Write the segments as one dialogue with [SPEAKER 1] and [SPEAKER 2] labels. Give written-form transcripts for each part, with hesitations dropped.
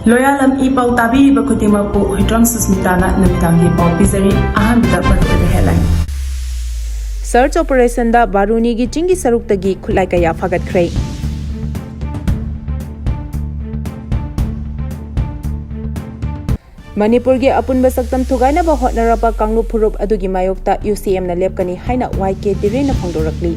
[SPEAKER 1] Loyalam E-PAO tabi bakutima po Hidrong Susmitana namitangi pao pizari ahan da maru headline.
[SPEAKER 2] Search Operationda Baruni gi Chingi Saruktagi Khutlai kaya Fagatkhre. Manipur gi apunba saktam thugaina ba hotnarapa kanglu phurup adugi mayokta UCM na lepkani haina YK Leire na phongdorakli.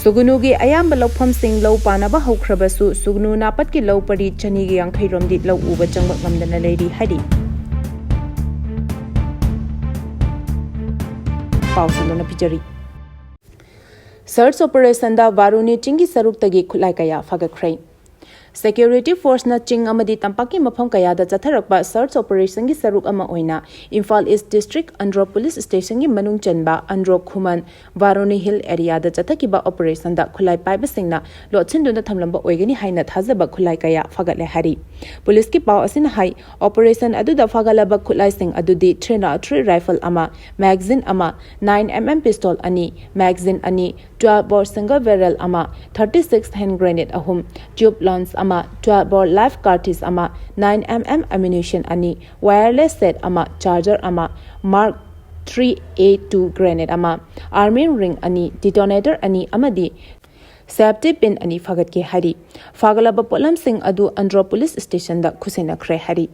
[SPEAKER 2] Sugnu gi ayamba lawpham sing law panaba haukhrabasu Sugnu Napat ki law Pari chani gi yankhai romdi law uba changba Ngamdna Leire hadi. Pausundona Pari. Search Operationda Baruni Chingi Saruktagi Khutlai kaya Fagatkhre. Security Force na Ching amadi tampaki mafam kaya da chatharakpa search operation gi saruk ama oina Imphal East District Andro Police Station gi manung Chanba Andro Khuman Varuni Hill area da chathakiba operation da Khutlai paiba singna lochinduna thamlamba oigani haina thajaba Khutlai kaya fagatle hari police ki pau asin hai operation adu da fagalaba Khutlai sing adudi 303 rifle ama magazine ama 9mm pistol ani magazine ani 12 bore single barrel ama 36 hand grenade ahum tube launch ama 12 bore live cartridge ama 9mm ammunition ani wireless set ama charger ama Mark 3A2 grenade ama army ring ani detonator ani amadi safety pin ani Fagatkhre hari fagalaba polam sing adu Andro Police Station da Khusenakhre hari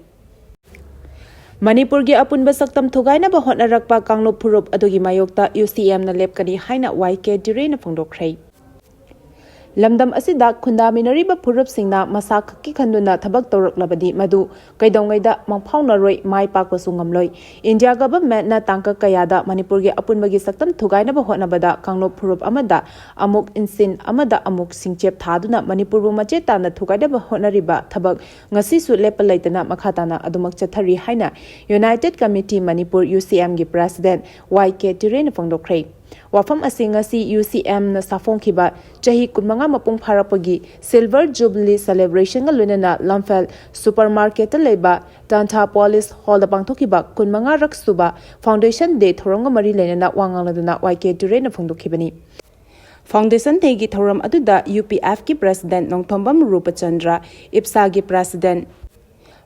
[SPEAKER 2] Manipur gi apunba saktam thugaina ba hotnarakpa kanglo phurup adugi mayokta UCM na lepkani haina YK Leire na phongdokhre Lamdam asida khunda minariba phurup singna masa khakki khanduna thabak tawraklabadi madu kaidongaida mangphaunaroi mai pakpasu ngamloi India government na tangka kayada Manipur gi apunbagi saktam thugaina ba hotnabada kanglo phurup amada amuk insin amada amuk singchep thaduna Manipur bu mache tana thugaida ba hotnariba thabak ngasi su lepalaitana makhatana adumak chathari haina United Committee Manipur UCM gi president YK Leire na phongdokhre Wafam asingasi UCM na safong kiba chahi kunmanga mapung pharapagi silver jubilee celebration ga lunana Lamphel supermarket leba Tanta Police Hall da pangthokiba kunmanga raksuba foundation day thoronga mari lenana wangaladuna YK Leire na phongdokhibani Foundation day gi thoram aduda UPF ki president Nongthombam Rupachandra IPSA gi president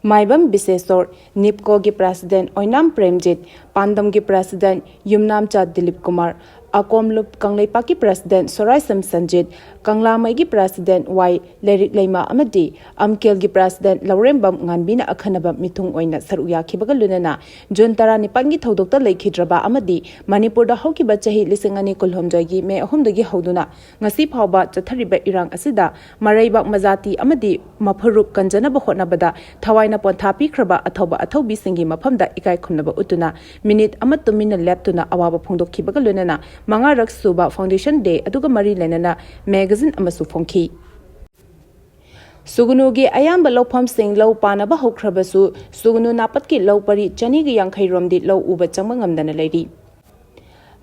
[SPEAKER 2] Maibam Bisesor NIPCO gi president Oinam Premjit Pandam gi president Yumnam Cha Dilip Kumar Akomlup Kangleipa ki president Soraisam Sanjit Kanglamai gi president Y Lerik Leima amadi Amkel gi president Laurembam Nganbina akhanaba mithung oina saruya khibaga lunana June 19 gi thodokta leikhidraba amadi Manipur da hokiba chahi lisingani kulhomjai gi me ahumdagi hoduna ngasi phawba chathariba irang asida maraiba majati amadi mapharup kanjana ba hotnabada thawaina pontha pikraba athoba athobi singi mafamda ikai khumnaba utuna minute amatumina laptuna awaba phongdokhibaga lunana Mangarak Suba Foundation Day aduga mari lenana magazine amasu phongki Sugnu gi ayamba lawpham sing law panaba haukhrabasu Sugnu Napat ki law Pari chani gi yankhai romdi law uba changba Ngamdna Leire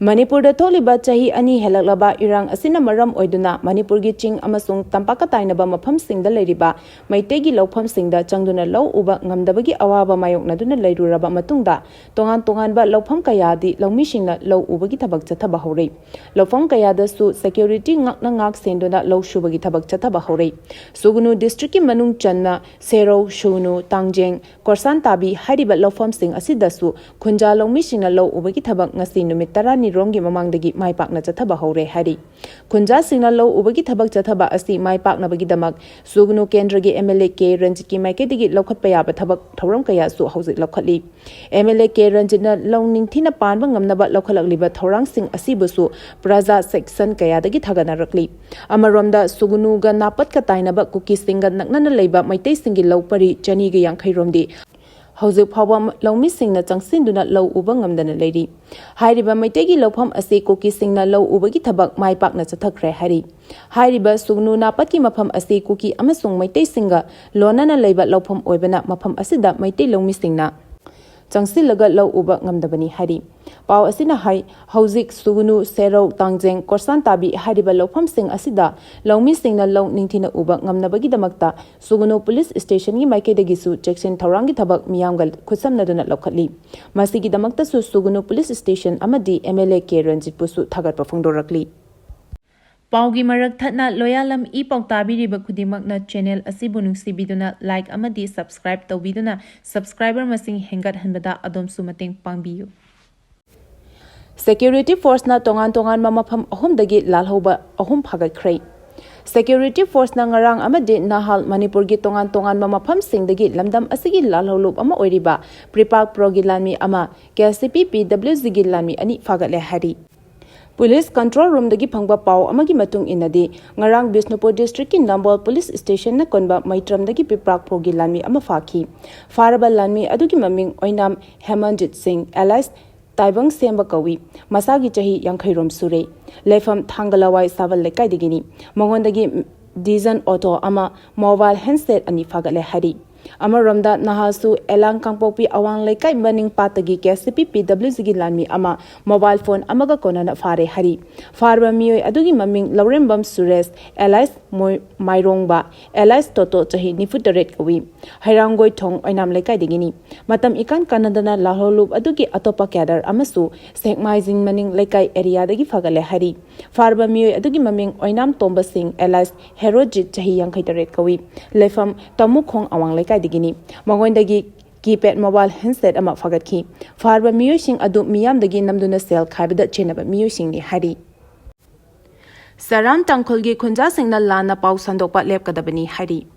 [SPEAKER 2] Manipur da tholiba chahi ani helaklaba irang asina maram oiduna Manipur gi ching amasung tampaka tainaba mafam singda leiriba maite gi lawpham singda changduna law uba ngamdabagi awaba mayokna duna leiruraba matungda tongan ba lawpham kayadi lawmi singna law ubagi thabak chathaba hore lawpham kayada su security ngak senduna law shubagi thabak chathaba hore Sugnu district ki manung channa Sero Shunu Tangjeng Korsan tabi hariba lawpham sing asida su khunja lawmi singna law ubagi thabak ngasi numit tarani Rongi mamangdagi mai pakna chathaba hore hari Kunja singna law ubagi thabak chathaba asi mai pakna bagi damak Sugnu Kendra gi MLA K Ranjit ki maike digi lokhat paya ba thabak thoram kaya su hauzik lokhatli MLA K Ranjit na longning thina panba ngamnaba lokhalakliba thorang sing asibusu praja section kaya dagi thagana rakli amaromda Sugnu ga Napat ka tainaba kuki singa naknana leiba maitei singi law Pari chani ga yankhai romdi Hauzik phawam lawmi singna changsinduna law uba Ngamdna Leire hairiba maitegi lawpham ase koki singna law ubagi thabak mai pakna chathakre hari hairiba Sugnu Napat ki mafam ase koki amasung maitei singa lonana leiba lawpham oibana mafam asida maitei lawmi singna changsilaga law uba ngamdabani hari pau asina hai hauzik Sugnu Sero Tangjeng Korsan tabi hariba lawpham sing asida lawmi singna law ningthina uba ngamnabagi damakta Sugnu Police Station gi maike dagi su section thorangi thabak miyamgal khutsamna duna lokhatli masigi damakta su Sugnu Police Station amadi MLA K Ranjit pusu thagat pa phongdorakli ꯄꯥꯎꯒꯤ ꯃꯔꯛ ꯊꯠꯅ Loyalam E-PAO ꯇꯥꯕꯤꯔꯤꯕ ꯈꯨꯗꯤꯡꯃꯛꯅ channel ꯑꯁꯤꯕꯨ ꯅꯨꯡꯁꯤꯕꯤꯗꯨꯅ like ꯑꯃꯗꯤ subscribe ꯇꯧꯕꯤꯗꯨꯅ subscriber ꯃꯁꯤꯡ ꯍꯦꯟꯒꯠꯍꯟꯕꯗ ꯑꯗꯣꯝꯁꯨ ꯃꯇꯦꯡ ꯄꯥꯡꯕꯤꯌꯨ꯫ Security Force na tongan-tonganba mafam ahumdagi lalhauba ahum Fagatkhre. Security Force na ngarang amadi nahal Manipur gi tongan-tonganba mafamsingdagi lamdam asigi lalhaulup ama oiriba Pripak Pro gi lanmi ama KCP PWZ gi lanmi ani Fagatle hari. Police Control Room dagi phangba pau amagi matung inadi ngarang Bisnupur District ki Nambol Police Station na konba Maitram dagi Pripak Pro gi lanmi ama fakhi. Faraba lanmi adugi maming oinam Hemanjit Singh alias Taibang Semba Kawi, Masagi Chahi Yankairom Sure, Lefam Thangalawai Saval Lekaidegini, Mongondagi Dizan Auto Ama Mobile Handset Ani Fagatle Hari. Amaramda Nahasu Elang Kangpopi Awang Lekai Maning Patagi KCP PWZ gi lanmi ama mobile phone amaga konana fare hari. Farba mioi adugi maming Laurembam Suresh, alias Mairongba, alias Toto Chahi Nifutaret Kawi. Hairangoi Thong Oinam Lekai Degini. Matam ikan Kanadana Laholub adugi Atopa Kadar Amasu, Sekmaizing Maning Lekai area dagi Fagale Hari. Farba mioi adugi maming Oinam Tomba Singh, alias Herojit Chahi Yankhaitaret Kawi. Lefam Tamukong Awang Lekai Digini, Mongondagi keypad mobile handset ama Fagatkhre. Farba miyosing adu miyamdagi namduna sel khaibada chenaba miyosing ni hari. Saram tangkhulgi khunjasingna lana pau sandokpa lepkadabani hari.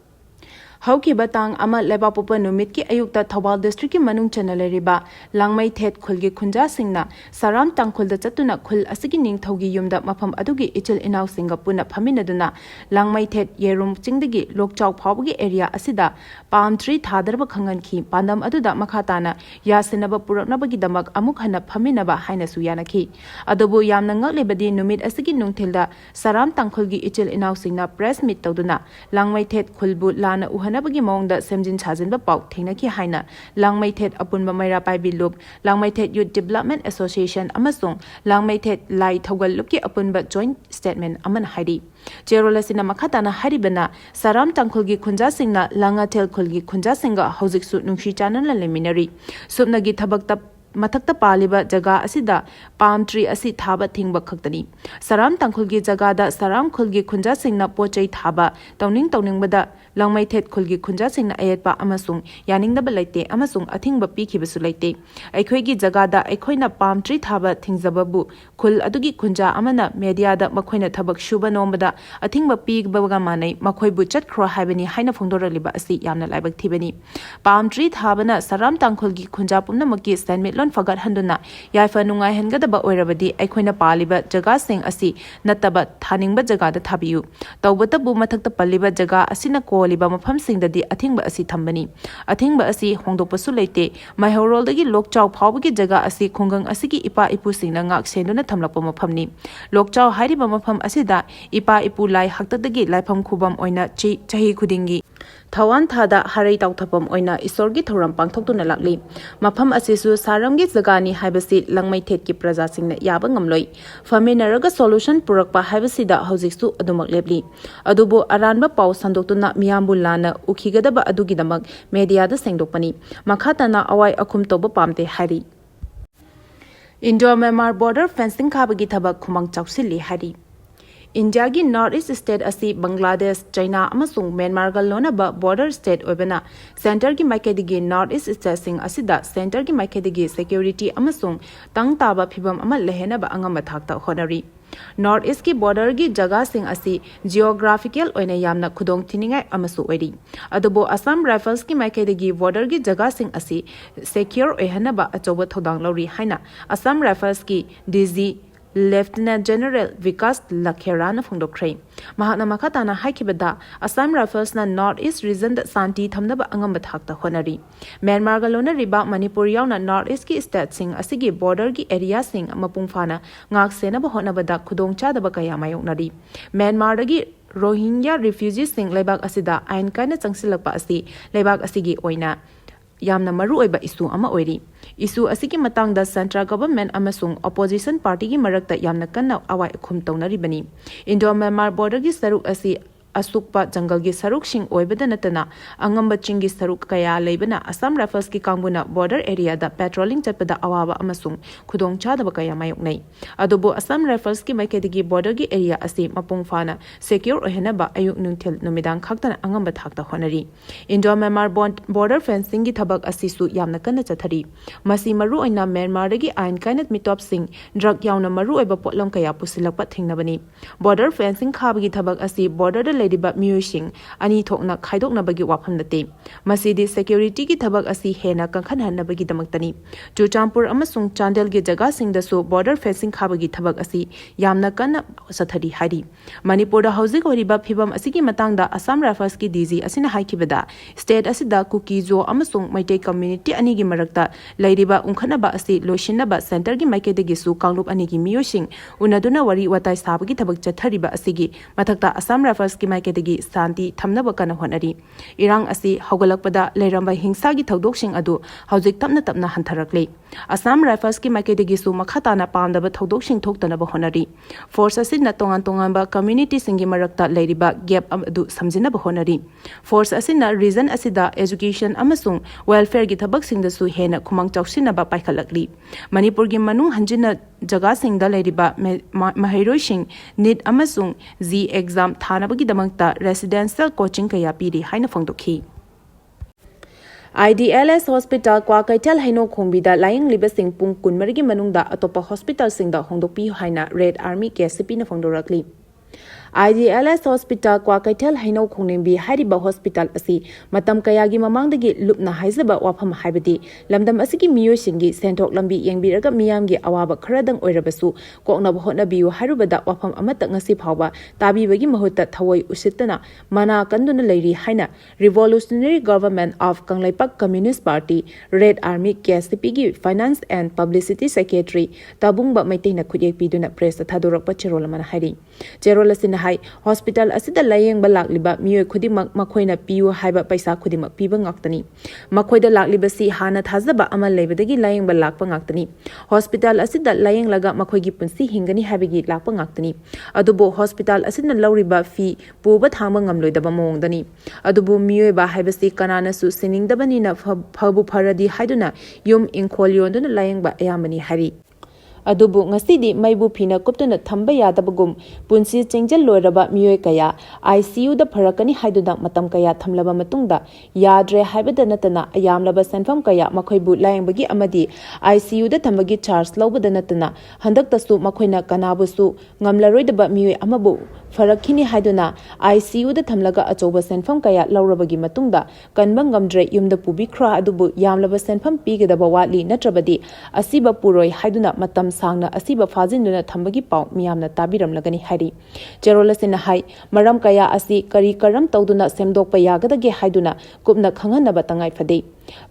[SPEAKER 2] Hauki batang ama lebapupa numit ki ayukta Thobal district ki manung chanaleriba langmai thet khulgi khunja singna saram tangkhulda chatuna khul asigi ningthaugi yumda mafam adugi ichil inaw singa puna phaminaduna langmai thet yerum chingdagi lokchau phawgi area asida palm tree thadarba khangan khi pandam aduda makhatana yasinaba puraknabagi damak amuk hana phaminaba haina suyanakhi adubu yamna ngaklebadi numit asigi nungthilda saram tangkhulgi ichil inaw singna press meet tawduna langmai thet khulbu lana Hanabagi Mongda Semjin Chazin Bapau, Tinaki Haina, Langmai Tet Apunba Maira Pai Loop, Langmai Tet Youth Development Association Amasung, Langmai Tet Lai Togal Luki Apunba Joint Statement Aman Hari. Jerolasina Makatana Haribana, Saram Tangkulgi Kunja Singna, Langa Tel Kulgi Kunja Singa, Hosik Sut Nungshi Channel Liminary, Subnagi Tabakta Matakta Paliba Jaga Asida, Palm Tree Asi Thaba Thingba Kaktani. Saram Tangkulgi Jagada, Saram Kulgi Kunja Singna Pochai Thaba, Towning Bada. Langmai Thet Khulgi Khunja Singna Ayatpa Amasung, Yaning the Belate, Amasung, a thing but Piki Basulate. Aikoigi Jagada, Aikoina Palm Tree Thaba, Thingzababu, Kul Adugi Kunja Amana, Mediada, Makoina Tabak Shuba Nomada, a thing but Pig Bagamane, Makoi Buchat Kro Habani, Haina Fondora Liba Asi Yamna Libak Tibani. Palm Tree Thabana, Saram Tangkulgi Kunja Pumnamaki, Stand Mitlon Fagat Handuna, Yaifa Nunga Hengada Oirabadi, Aikoina Paliba, Jaga Sing Asi, Nataba, Taningba Jagada Tabiu. Tawbata Bumatak the Paliba Jaga Asina Liba mafam singdadi athingba asi thambani athingba asi hongdokpasu leite maihorol-dagi lokchau phawbagi jaga asi khungang asigi ipa ipu singna ngak senduna thamlakpa mafamni lokchau hairiba mafam asida ipa ipu lai haktadagi laifam khubam oina chahi khudingi Thawan Thada Harai Tauthapam Oina Isorgi Thoram Pangthokuna Lakli. Mafam Asisu Saramgi Zagani Hibasi Langmai Thet ki Praja Singna Yaba Ngamloi. Faminaraga Solution Purakpa Hibasida Hausiksu Adumak Lebli. Adubu Aranba Pau Sandoktuna Miyambulana Ukhigadaba Adugidamak Mediada Sengdokpani. Makhatana Awai Akum Toba Pamte Hari. Indo-Myanmar Border Fencing Kabagi Thabak Khumang Chauksili Hari. India gi North-East State asi Bangladesh, China amasung Myanmar ga lonaba border state oibana center gi maikadigi North-East State sing asida center gi maikadigi security amasung tangtaba phibam ama lehenaba angam thakta honari North-East ki border gi jaga sing asi geographical oina yamna khudong thiningai amasu oiri adubo Assam Rifles ki maikadigi border gi jaga sing asi secure oihanaba achoba thodang lori haina Assam Rifles ki DG Lieutenant General Vikas Lakherana Fagatkhre. Mahatna Makatana Haikibada, Assam Rifles na North-East region that Santi Thamnaba Angam Bathakta Honari. Myanmar Galona Riba Manipuri na North-East ki state sing asigi border ki area sing Mapungfana, Ngak Senaba Honabada Kudong Chadaba Kaya Mayonari. Myanmar dagi Rohingya refugees sing Lebak Asida, Ain Kana Changsilakpa Asi, Lebak Asigi Oina. Yamna maru oiba isu ama oiri. Isu asiki matangda central government amasung opposition party gi marakta yamna kanna awai khum tawnaribani. Indo-Myanmar border gi saruk asi asukpa jangal gi saruk sing oibada natana angamba chingi saruk kaya leibana Assam Rifles ki kangbuna border area da patrolling chatpada awaba amasung khudong chadaba kaya mayoknai adubo Assam Rifles ki maikadigi border gi area asi mapung fana secure ohenaba ayuk nungthil numidang khaktana angamba thakta honari Indo-Myanmar border fencing gi thabak asi su yamna kana chathari masi maru oina Myanmar gi ain kainat mitop sing drug yauna maru oiba potlom kaya pusilakpa thingnabani border fencing khabagi thabak asi border da lediba miyusing ani thokna khaidoknabagi wafam nate masidi security gi thabak asi hena kankhan hanabagi damaktani Chuchampur amasung Chandel gi jaga sing da su border fencing khabagi thabak asi yamna kana sathari hari Manipur da housing oriba phibam asigi matangda Assam Rifles ki DG asina haikibada state asida kuki zo amasung maitei community ani gi marakta leiriba ungkhanaba asi loishinaba center gi maikedegi su kanglup ani gi miyosing unaduna wari watai sabagi thabak chathariba asigi mathakta Assam Rifles ki maikedegi santi thamnaba kana honari irang asi hogalakpada leiramba hingsa gi thodokshing adu hojik tapna hantharakle Assam Rifles ki maikedegi su makhatana pandaba thodokshing thoktanaba honari force asina tongan ba community singi marakta leiriba gap adu samjinaba honari force asina region asida education amasung welfare gi thabak singda su hena khumang chawsinaba paikhalakli Manipur gi manung hanjina jaga singda leiriba mahairosing NEET amasung Z exam thanabagi damangta residential coaching kaya piri haina phangdokhi IDLS Hospital kwa kaital haino khongbida laying liba sing pung kunmarigi manungda atopa hospital singda hongdokpi haina Red Army KCP na phangdorakli IDLS Hospital kwa kaital haino khongningbi hariba hospital asi matam kayagi mamangdagi lupna haizaba wafam haibadi lamdam asigi miyosingi senthok lambi yengbiraga miyamgi awaba kharadang oirabasu koknaba hotnabiyu harubada wafam amata ngasi phawba tabibagi mahutta thawai usittana mana kanduna leiri haina Revolutionary Government of Kanglaipak Communist Party Red Army KCP gi Finance and Publicity Secretary tabungba maiteina khuyek piduna press thadorakpa cherolamana hari cherolasina hai hospital asida layeng balak liba miyoy khudimak makhoina piyu haiba paisa khudimak piba ngaktani makhoida lakliba si hana thazaba amal leibadagi layeng balak pa ngaktani hospital asida layeng laga makhoigi punsi hingani habigi lakpa ngaktani adubo hospital asina lawriba fi puba thangba ngamloidaba mawongdani adubo miyoy ba haibasi kanana su siningdabani na phabu pharadi haiduna yum ingkhol yonduna layeng ba ayamani hari adubu ngasidi maibu phina kuptuna thamba yadabagum punsi chengjal loiraba miyoy kaya ICU da pharakani haiduna matam kaya thamlaba matungda yadre haibada natana ayamlaba senfam kaya makhoibu layengbagi amadi ICU da thambagi charge lobada natana handaktasu makhoina kanabusu ngamlaroidaba miyoy amabu farakhini haiduna ICU da thamlaga achoba senfam kaya laurabagi matungda kanba ngamdre yumda pubikhra adubu yamlaba senfam pigedaba watli natrabadi asiba puroi haiduna matam sangna asiba fajinduna thambagi pau miyamna tabiramlagani hari cherolasina hai maram kaya asi kari karam tawduna semdokpa yagadage haiduna kupna khanganaba tangai fade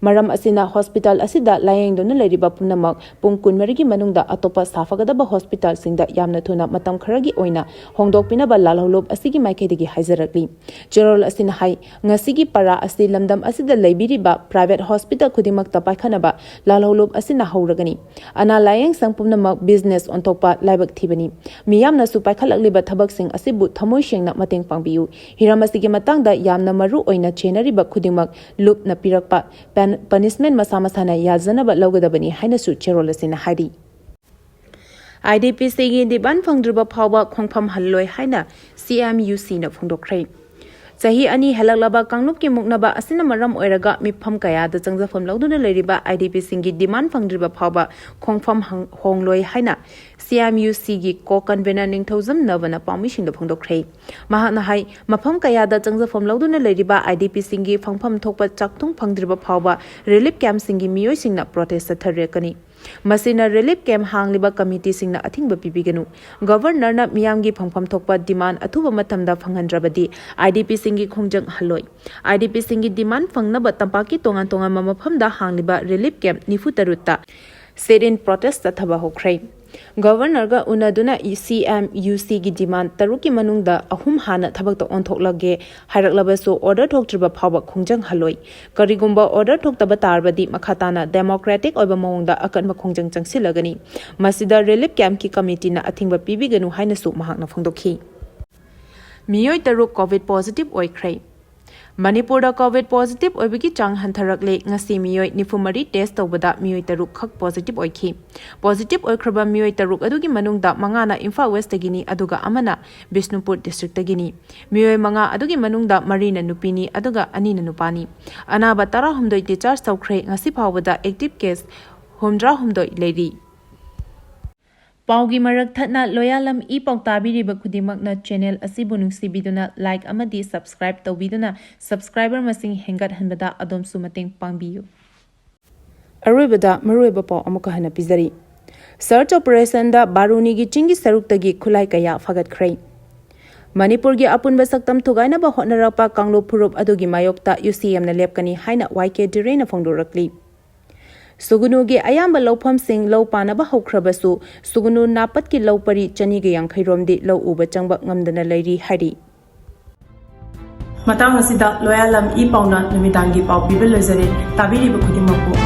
[SPEAKER 2] maram asina hospital asida layengduna leriba punamak pungkun marigi manungda atopa safagadaba hospital singda yamna thuna matam kharagi oina hongdokpinaba lalholob asigi maikhaidagi haizarakli cherol asina hai ngasigi para asi lamdam asida leibiriba private hospital khudimak tapaikhanaba lalholob asina hauragani ana layeng sangpumnamak business ontopa laibak thibani miyamna su paikhalakliba thabak sing asibu thamoi shengna mateng pangbiu hiramasigi matangda yamna maru oina chenariba khudimak lup na pirakpa punishment masamasana yazanaba laugadabani hainasu cherolasina hari IDPC gi diban phangdruba phawba khongpham halloi haina CMUC na phongdokhrei Sahi ani halaklaba kanglup ki muknaba asina maram oiraga mifam kaya da changjafam lauduna leiriba IDP singi demand phangdriba phawba khongpham hongloi haina CMUC gi ko convener ningthozam navana permission da phangdokhrei mahana hai mafam kaya da changjafam lauduna leiriba IDP singi phangpham thokpa chakthung phangdriba phawba relief camp singi miyoi singna protest tharekani Masina relief camp hangliba committee singna athingba pibiganu governor na miyamgi phangpham thokpa demand athuba matamda phangandrabadi IDP singi khongjang haloi IDP singi demand phangnaba tampaki tongan mamaphamda hangliba relief camp nifutarutta sit-in protest thaba hokhrei Governor ga unaduna CMUC gi demand taruki manungda ahum hana thabakta onthoklage hairaklabaso order thoktriba phawba khongjang haloi karigumba order thoktaba tarbadi makhatana democratic oiba mawngda akanma khongjang changsilagani masida relief camp ki committee na athingba pibiganu hainasu mahakna phongdokhi Miyoi taruk COVID positive oikhre. Manipurda COVID positive oibiki chang hantarakle ngasi miyoi nifumari test tawbada miyoi taruk khak positive oikhi. Positive oikraba miyoi taruk adugi manungda mangana Imphal West tagini aduga amana Bishnupur district tagini. Miyoi manga adugi manungda marina nupini aduga anina nupani. Anaba tara humdoi discharge tawkhre ngasi phawbada active case humdra humdoi leiri. Paugi marak thatna Loyalam E-PAO tabiriba khudimakna channel asibu nungsibiduna like amadi subscribe tawbiduna subscriber masing hengat hanbada adom sumateng pangbiyu. Aruibada maruiba pau amuka hana pizari. Search Operationda Baruni gi chingi saruktagi Khutlai kaya Fagatkhre. Manipur gi apunba saktam thugaina ba honarapa kanglo phurup adugi mayokta UCM na lepkani haina YK direna phongdorakli. Sugnu ge ayamba lawpham sing law panaba hokkhrabasu Sugnu Napat ki law Pari chani ge yangkhairom di law uba Changba Ngamdna Leire hari.
[SPEAKER 1] Matang asida Loyalam E-PAO na namitangi pau pibil lezare tabiri ba khudimako